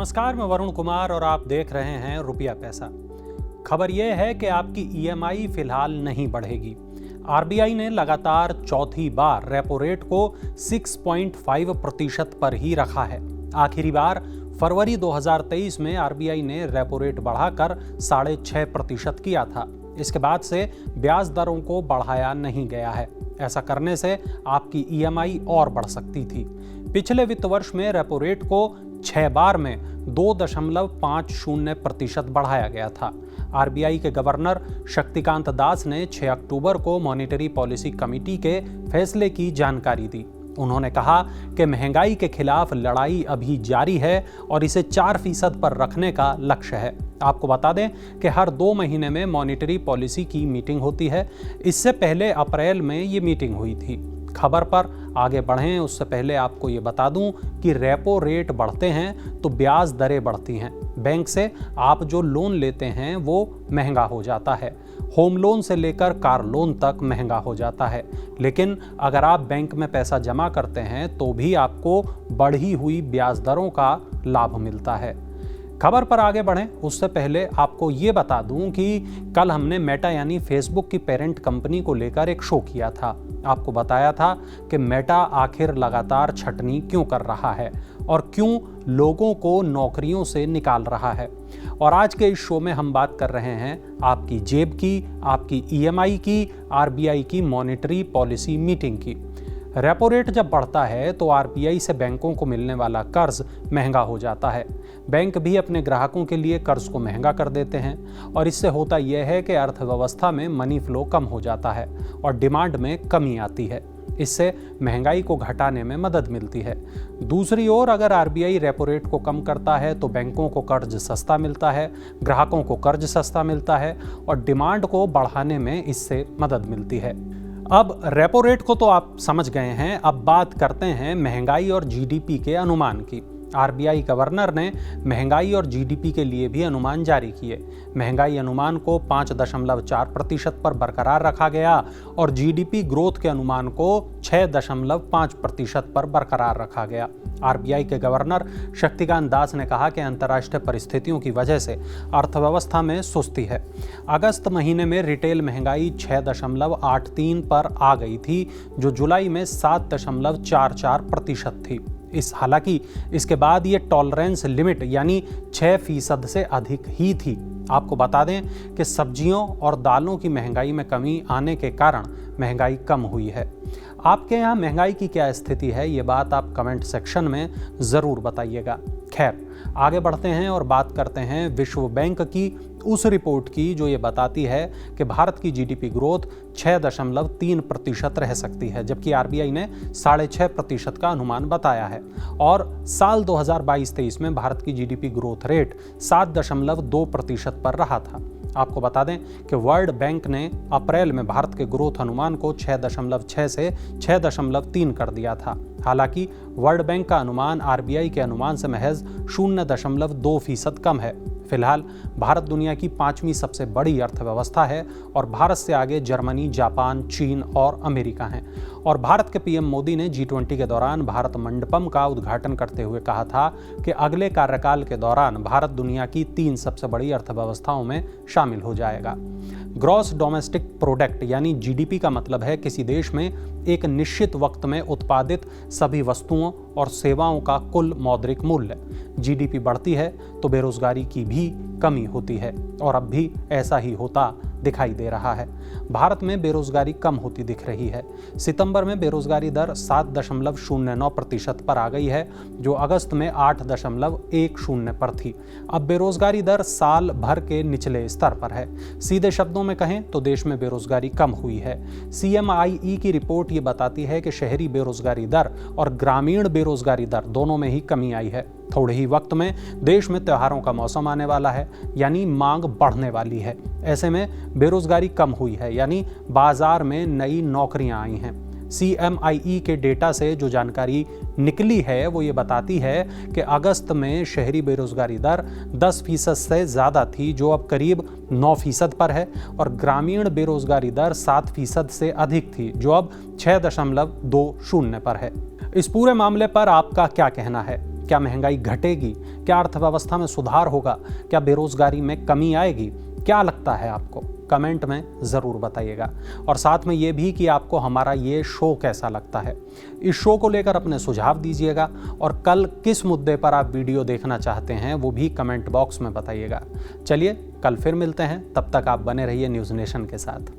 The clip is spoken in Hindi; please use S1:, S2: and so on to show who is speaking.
S1: नमस्कार, मैं वरुण कुमार और आप देख रहे हैं रुपया पैसा। खबर यह है कि आपकी ईएमआई फिलहाल नहीं बढ़ेगी। आरबीआई ने लगातार चौथी बार रेपो रेट को 6.5% पर ही रखा है। आखिरी बार फरवरी 2023 में आरबीआई ने रेपो रेट बढ़ाकर 6.5% किया था। इसके बाद से ब्याज दरों को बढ़ाया नहीं गया है। ऐसा करने से आपकी ईएमआई और बढ़ सकती थी। पिछले वित्त वर्ष में रेपो रेट को 6 बार में 2.50% बढ़ाया गया था। आरबीआई के गवर्नर शक्तिकांत दास ने 6 अक्टूबर को मॉनेटरी पॉलिसी कमेटी के फैसले की जानकारी दी। उन्होंने कहा कि महंगाई के खिलाफ लड़ाई अभी जारी है और इसे 4% पर रखने का लक्ष्य है। आपको बता दें कि हर 2 महीने में मॉनेटरी पॉलिसी की मीटिंग होती है। इससे पहले अप्रैल में ये मीटिंग हुई थी। खबर पर आगे बढ़ें उससे पहले आपको ये बता दूं कि रेपो रेट बढ़ते हैं तो ब्याज दरें बढ़ती हैं। बैंक से आप जो लोन लेते हैं वो महंगा हो जाता है। होम लोन से लेकर कार लोन तक महंगा हो जाता है। लेकिन अगर आप बैंक में पैसा जमा करते हैं तो भी आपको बढ़ी हुई ब्याज दरों का लाभ मिलता है। खबर पर आगे बढ़ें उससे पहले आपको ये बता दूं कि कल हमने मेटा यानी फेसबुक की पेरेंट कंपनी को लेकर एक शो किया था। आपको बताया था कि मेटा आखिर लगातार छटनी क्यों कर रहा है और क्यों लोगों को नौकरियों से निकाल रहा है। और आज के इस शो में हम बात कर रहे हैं आपकी जेब की, आपकी ईएमआई की, आरबीआई की मॉनेटरी पॉलिसी मीटिंग की। रेपो रेट जब बढ़ता है तो आरबीआई से बैंकों को मिलने वाला कर्ज महंगा हो जाता है। बैंक भी अपने ग्राहकों के लिए कर्ज को महंगा कर देते हैं और इससे होता यह है कि अर्थव्यवस्था में मनी फ्लो कम हो जाता है और डिमांड में कमी आती है। इससे महंगाई को घटाने में मदद मिलती है। दूसरी ओर अगर आरबीआई रेपो रेट को कम करता है तो बैंकों को कर्ज सस्ता मिलता है, ग्राहकों को कर्ज सस्ता मिलता है और डिमांड को बढ़ाने में इससे मदद मिलती है। अब रेपो रेट को तो आप समझ गए हैं। अब बात करते हैं महंगाई और जीडीपी के अनुमान की। आरबीआई गवर्नर ने महंगाई और जीडीपी के लिए भी अनुमान जारी किए। महंगाई अनुमान को 5.4% पर बरकरार रखा गया और जीडीपी ग्रोथ के अनुमान को 6.5% पर बरकरार रखा गया। आरबीआई के गवर्नर शक्तिकांत दास ने कहा कि अंतर्राष्ट्रीय परिस्थितियों की वजह से अर्थव्यवस्था में सुस्ती है। अगस्त महीने में रिटेल महंगाई 6.83 पर आ गई थी, जो जुलाई में 7.44% थी। हालांकि इसके बाद ये टॉलरेंस लिमिट यानी 6% से अधिक ही थी। आपको बता दें कि सब्जियों और दालों की महंगाई में कमी आने के कारण महंगाई कम हुई है। आपके यहाँ महंगाई की क्या स्थिति है, ये बात आप कमेंट सेक्शन में ज़रूर बताइएगा। खैर, आगे बढ़ते हैं और बात करते हैं विश्व बैंक की उस रिपोर्ट की जो ये बताती है कि भारत की जीडीपी ग्रोथ 6.3% रह सकती है, जबकि आरबीआई ने 6.5% का अनुमान बताया है। और साल 2022-23 में भारत की जीडीपी ग्रोथ रेट 7.2% पर रहा था। आपको बता दें कि वर्ल्ड बैंक ने अप्रैल में भारत के ग्रोथ अनुमान को 6.6 से 6.3 कर दिया था। हालांकि वर्ल्ड बैंक का अनुमान आरबीआई के अनुमान से महज 0.2% कम है। फिलहाल भारत दुनिया की 5वीं सबसे बड़ी अर्थव्यवस्था है और भारत से आगे जर्मनी, जापान, चीन और अमेरिका हैं। और भारत के पीएम मोदी ने G20 के दौरान भारत मंडपम का उद्घाटन करते हुए कहा था कि अगले कार्यकाल के दौरान भारत दुनिया की 3 सबसे बड़ी अर्थव्यवस्थाओं में शामिल हो जाएगा। ग्रॉस डोमेस्टिक प्रोडक्ट यानी जीडीपी का मतलब है किसी देश में एक निश्चित वक्त में उत्पादित सभी वस्तुओं और सेवाओं का कुल मौद्रिक मूल्य। जीडीपी बढ़ती है तो बेरोजगारी की भी कमी होती है और अब भी ऐसा ही होता दिखाई दे रहा है। भारत में बेरोजगारी कम होती दिख रही है। सितंबर में बेरोजगारी दर 7.09% पर आ गई है, जो अगस्त में 8.10 पर थी। अब बेरोजगारी दर साल भर के निचले स्तर पर है। सीधे शब्दों में कहें तो देश में बेरोजगारी कम हुई है। CMIE की रिपोर्ट ये बताती है कि शहरी बेरोजगारी दर और ग्रामीण बेरोजगारी दर दोनों में ही कमी आई है। थोड़े ही वक्त में देश में त्योहारों का मौसम आने वाला है, यानी मांग बढ़ने वाली है। ऐसे में बेरोजगारी कम हुई है, यानी बाजार में नई नौकरियां आई हैं। CMIE के डेटा से जो जानकारी निकली है वो ये बताती है कि अगस्त में शहरी बेरोजगारी दर 10% से ज़्यादा थी, जो अब करीब 9% पर है, और ग्रामीण बेरोजगारी दर 7% से अधिक थी, जो अब 6.20 पर है। इस पूरे मामले पर आपका क्या कहना है? क्या महंगाई घटेगी? क्या अर्थव्यवस्था में सुधार होगा? क्या बेरोजगारी में कमी आएगी? क्या लगता है आपको? कमेंट में ज़रूर बताइएगा। और साथ में ये भी कि आपको हमारा ये शो कैसा लगता है। इस शो को लेकर अपने सुझाव दीजिएगा और कल किस मुद्दे पर आप वीडियो देखना चाहते हैं वो भी कमेंट बॉक्स में बताइएगा। चलिए कल फिर मिलते हैं, तब तक आप बने रहिए न्यूज़ नेशन के साथ।